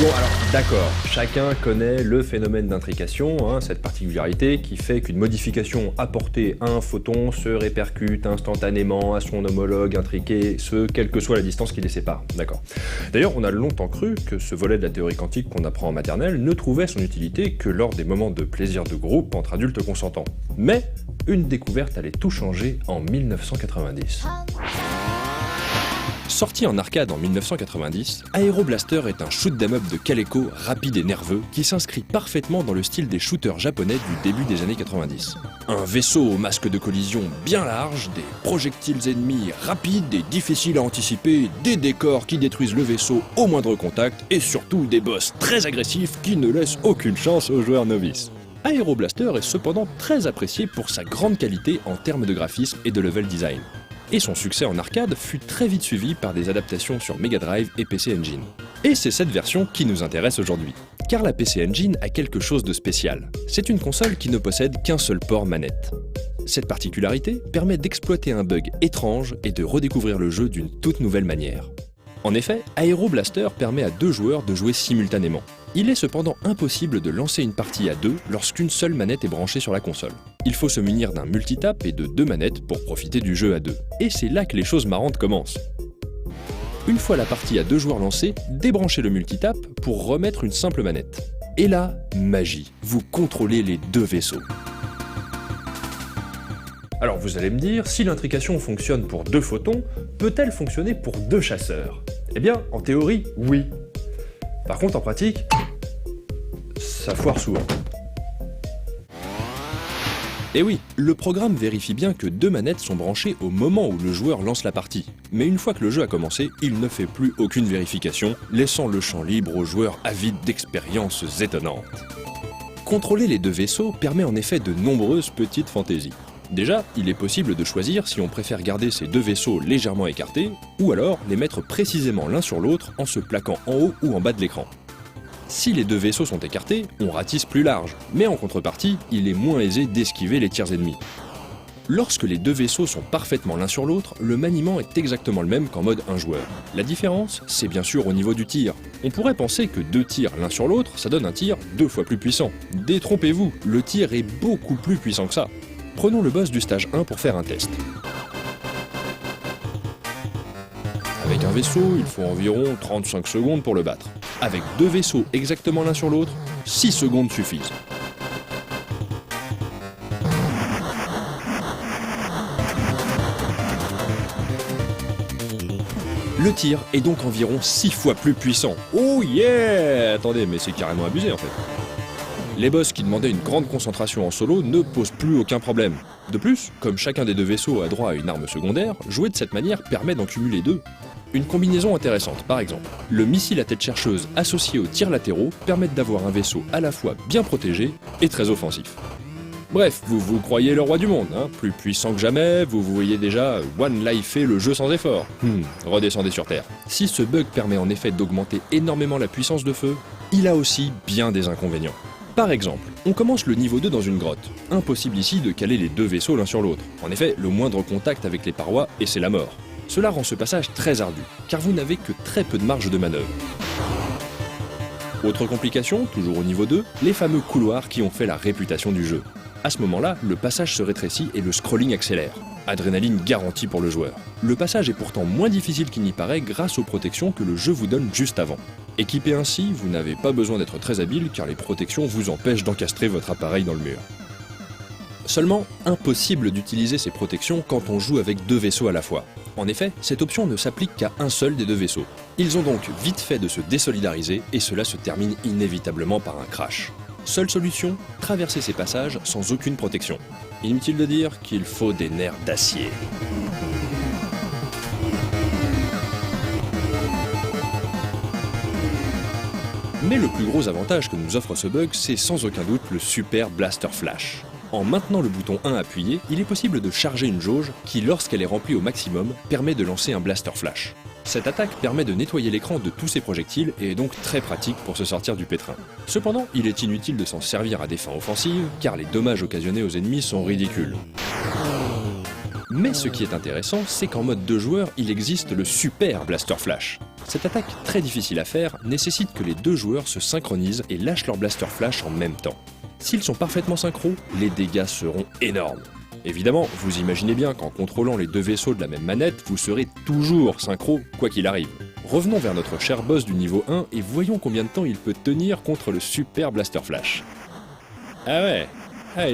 bon, alors d'accord, chacun connaît le phénomène d'intrication, cette particularité qui fait qu'une modification apportée à un photon se répercute instantanément à son homologue intriqué, quelle que soit la distance qui les sépare, d'accord. D'ailleurs, on a longtemps cru que ce volet de la théorie quantique qu'on apprend en maternelle ne trouvait son utilité que lors des moments de plaisir de groupe entre adultes consentants. Mais une découverte allait tout changer en 1990. Sorti en arcade en 1990, Aero Blaster est un shoot 'em up de Caleco rapide et nerveux qui s'inscrit parfaitement dans le style des shooters japonais du début des années 90. Un vaisseau au masque de collision bien large, des projectiles ennemis rapides et difficiles à anticiper, des décors qui détruisent le vaisseau au moindre contact et surtout des boss très agressifs qui ne laissent aucune chance aux joueurs novices. Aero Blaster est cependant très apprécié pour sa grande qualité en termes de graphisme et de level design. Et son succès en arcade fut très vite suivi par des adaptations sur Mega Drive et PC Engine. Et c'est cette version qui nous intéresse aujourd'hui. Car la PC Engine a quelque chose de spécial. C'est une console qui ne possède qu'un seul port manette. Cette particularité permet d'exploiter un bug étrange et de redécouvrir le jeu d'une toute nouvelle manière. En effet, Aero Blaster permet à 2 joueurs de jouer simultanément. Il est cependant impossible de lancer une partie à 2 lorsqu'une seule manette est branchée sur la console. Il faut se munir d'un multitap et de 2 manettes pour profiter du jeu à 2. Et c'est là que les choses marrantes commencent. Une fois la partie à 2 joueurs lancée, débranchez le multitap pour remettre une simple manette. Et là, magie, vous contrôlez les 2 vaisseaux. Alors vous allez me dire, si l'intrication fonctionne pour 2 photons, peut-elle fonctionner pour 2 chasseurs? Eh bien, en théorie, oui. Par contre, en pratique, ça foire souvent. Et oui, le programme vérifie bien que 2 manettes sont branchées au moment où le joueur lance la partie. Mais une fois que le jeu a commencé, il ne fait plus aucune vérification, laissant le champ libre aux joueurs avides d'expériences étonnantes. Contrôler les 2 vaisseaux permet en effet de nombreuses petites fantaisies. Déjà, il est possible de choisir si on préfère garder ces 2 vaisseaux légèrement écartés, ou alors les mettre précisément l'un sur l'autre en se plaquant en haut ou en bas de l'écran. Si les 2 vaisseaux sont écartés, on ratisse plus large, mais en contrepartie, il est moins aisé d'esquiver les tirs ennemis. Lorsque les 2 vaisseaux sont parfaitement l'un sur l'autre, le maniement est exactement le même qu'en mode 1 joueur. La différence, c'est bien sûr au niveau du tir. On pourrait penser que 2 tirs l'un sur l'autre, ça donne un tir 2 fois plus puissant. Détrompez-vous, le tir est beaucoup plus puissant que ça. Prenons le boss du stage 1 pour faire un test. Avec un vaisseau, il faut environ 35 secondes pour le battre. Avec 2 vaisseaux exactement l'un sur l'autre, 6 secondes suffisent. Le tir est donc environ 6 fois plus puissant. Oh yeah! Attendez, mais c'est carrément abusé en fait. Les boss qui demandaient une grande concentration en solo ne posent plus aucun problème. De plus, comme chacun des 2 vaisseaux a droit à une arme secondaire, jouer de cette manière permet d'en cumuler 2. Une combinaison intéressante, par exemple. Le missile à tête chercheuse associé aux tirs latéraux permettent d'avoir un vaisseau à la fois bien protégé et très offensif. Bref, vous vous croyez le roi du monde, plus puissant que jamais, vous voyez déjà one life le jeu sans effort. Redescendez sur Terre. Si ce bug permet en effet d'augmenter énormément la puissance de feu, il a aussi bien des inconvénients. Par exemple, on commence le niveau 2 dans une grotte. Impossible ici de caler les 2 vaisseaux l'un sur l'autre. En effet, le moindre contact avec les parois et c'est la mort. Cela rend ce passage très ardu, car vous n'avez que très peu de marge de manœuvre. Autre complication, toujours au niveau 2, les fameux couloirs qui ont fait la réputation du jeu. À ce moment-là, le passage se rétrécit et le scrolling accélère. Adrénaline garantie pour le joueur. Le passage est pourtant moins difficile qu'il n'y paraît grâce aux protections que le jeu vous donne juste avant. Équipé ainsi, vous n'avez pas besoin d'être très habile car les protections vous empêchent d'encastrer votre appareil dans le mur. Seulement, impossible d'utiliser ces protections quand on joue avec 2 vaisseaux à la fois. En effet, cette option ne s'applique qu'à un seul des 2 vaisseaux. Ils ont donc vite fait de se désolidariser et cela se termine inévitablement par un crash. Seule solution, traverser ces passages sans aucune protection. Inutile de dire qu'il faut des nerfs d'acier. Mais le plus gros avantage que nous offre ce bug, c'est sans aucun doute le Super Blaster Flash. En maintenant le bouton 1 appuyé, il est possible de charger une jauge qui, lorsqu'elle est remplie au maximum, permet de lancer un Blaster Flash. Cette attaque permet de nettoyer l'écran de tous ses projectiles et est donc très pratique pour se sortir du pétrin. Cependant, il est inutile de s'en servir à des fins offensives, car les dommages occasionnés aux ennemis sont ridicules. Mais ce qui est intéressant, c'est qu'en mode 2 joueurs, il existe le Super Blaster Flash. Cette attaque très difficile à faire nécessite que les 2 joueurs se synchronisent et lâchent leur Blaster Flash en même temps. S'ils sont parfaitement synchro, les dégâts seront énormes. Évidemment, vous imaginez bien qu'en contrôlant les 2 vaisseaux de la même manette, vous serez toujours synchro, quoi qu'il arrive. Revenons vers notre cher boss du niveau 1 et voyons combien de temps il peut tenir contre le Super Blaster Flash. Ah ouais,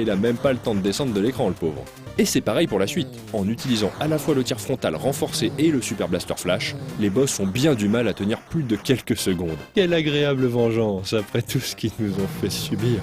il a même pas le temps de descendre de l'écran le pauvre. Et c'est pareil pour la suite, en utilisant à la fois le tir frontal renforcé et le Super Blaster Flash, les boss ont bien du mal à tenir plus de quelques secondes. Quelle agréable vengeance après tout ce qu'ils nous ont fait subir.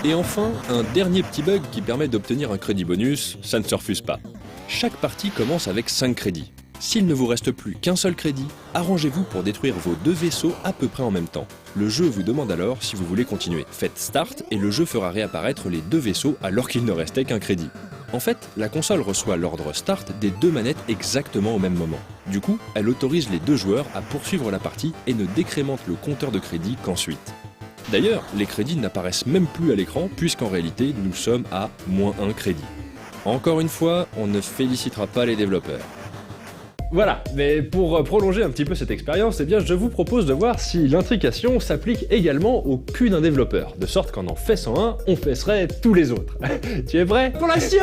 Et enfin, un dernier petit bug qui permet d'obtenir un crédit bonus, ça ne se refuse pas. Chaque partie commence avec 5 crédits. S'il ne vous reste plus qu'un seul crédit, arrangez-vous pour détruire vos 2 vaisseaux à peu près en même temps. Le jeu vous demande alors si vous voulez continuer. Faites Start et le jeu fera réapparaître les 2 vaisseaux alors qu'il ne restait qu'un crédit. En fait, la console reçoit l'ordre Start des 2 manettes exactement au même moment. Du coup, elle autorise les 2 joueurs à poursuivre la partie et ne décrémente le compteur de crédit qu'ensuite. D'ailleurs, les crédits n'apparaissent même plus à l'écran puisqu'en réalité, nous sommes à -1 crédit. Encore une fois, on ne félicitera pas les développeurs. Voilà, mais pour prolonger un petit peu cette expérience, eh bien je vous propose de voir si l'intrication s'applique également au cul d'un développeur, de sorte qu'en faisant un, on fesserait tous les autres. Tu es prêt? Pour la science!